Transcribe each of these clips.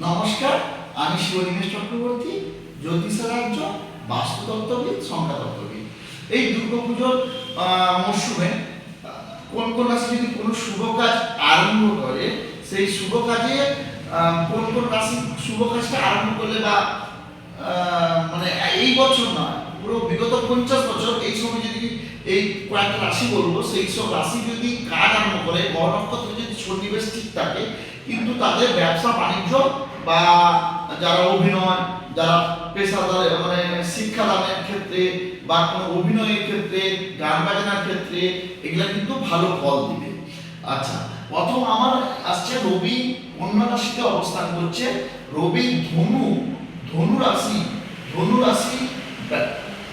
নমস্কার, আমি শিবনিমেষ চক্রবর্তী, জ্যোতিষাচার্য, বাস্তুতত্ত্ববিদ, সংখ্যাতত্ত্ববিদ। এই দুর্গাপুজোর মরশুমে কোন কোন রাশি যদি কোনো শুভ কাজ আরম্ভ করে, সেই শুভ কাজে কোন কোন রাশি শুভ কাজটা আরম্ভ করলে বা মানে এই বছর নয়, পুরো বিগত 50 বছর এই সময় যদি এই কয়েকটা রাশি বলবো, সেই সব রাশি যদি কাজ আরম্ভ করে, গ্রহ নক্ষত্র যদি সন্নিবেশ ঠিক থাকে, কিন্তু তাদের ব্যবসা বাণিজ্য বা যারা অভিনয়, যারা পেশাদার মানে শিক্ষাদানের ক্ষেত্রে বা কোনো অভিনয়ের ক্ষেত্রে, গান বাজনার ক্ষেত্রে এগুলা কিন্তু ভালো ফল দিবে। আচ্ছা, প্রথম আমার আসছে রবি কন্যা রাশিতে অবস্থান করছে। রবি ধনু রাশি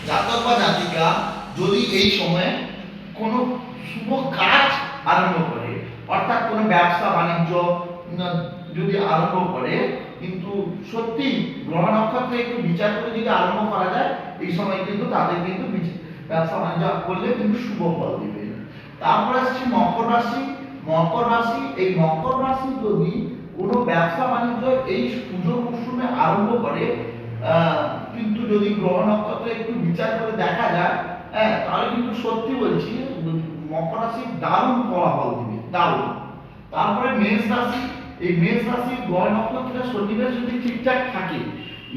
জাতক বা জাতিকা যদি এই সময়ে কোনো শুভ কাজ আরম্ভ করে, অর্থাৎ কোনো ব্যবসা বাণিজ্য যদি আরম্ভ করে, কিন্তু সত্যি গ্রহ নক্ষত্রে একটু বিচার করে যদি আরম্ভ করা যায়, এই সময় কিন্তু তাদের কিন্তু ব্যবসা বাণিজ্য করলে কিন্তু শুভ ফল দিবে। তারপরে আসছে মকর রাশি। এই মকর রাশি যদি কোনো ব্যবসা বাণিজ্য এই পুজোর মরশুমে আরম্ভ করে, কিন্তু যদি গ্রহ নক্ষত্র একটু বিচার করে দেখা যায়, তাহলে কিন্তু সত্যি বলছি মকর রাশি দারুণ ফলাফল দিবে, দারুণ। তারপরে মেষ রাশি। এই মেষ রাশি গ্রহ নক্ষত্রের সন্নিবেশ যদি ঠিকঠাক থাকে,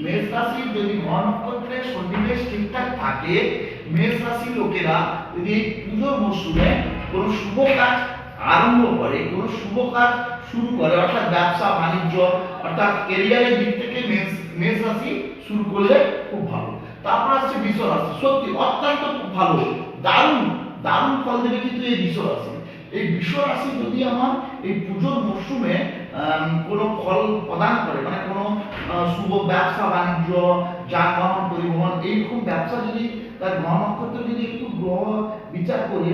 মেষ রাশি যদি গ্রহ নক্ষত্রের সন্নিবেশ ঠিকঠাক থাকে, মেষ রাশি লোকেরা যদি এই পুজোর মরশুমে কোনো শুভ কাজ আরম্ভ করে, কোনো শুভ কাজ শুরু করে, অর্থাৎ ব্যবসা বাণিজ্য, অর্থাৎ ক্যারিয়ারের দিক থেকে মেষ রাশি শুরু করলে খুব ভালো। তারপর আসছে বৃষ রাশি। সত্যি অত্যন্ত খুব ভালো, দারুণ দারুণ ফল দেবে কিন্তু এই বৃষ রাশি। এই বৃষ রাশি যদি আমার এই পুজোর মরশুমে কোনো ফল প্রদান করে, মানে কোনো শুভ ব্যবসা বাণিজ্য, যানবাহন পরিবহন, এইরকম ব্যবসা যদি তার গ্রহ নক্ষত্র যদি একটু গ্রহ বিচার করে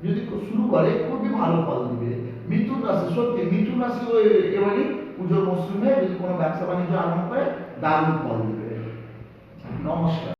যদি শুরু করে, খুবই ভালো ফল দিবে। মিথুন রাশি। সত্যি মিথুন রাশি এবারে পুজোর মরশুমে যদি কোনো ব্যবসা বাণিজ্য আরম্ভ করে, দারুণ ফল দিবে। নমস্কার।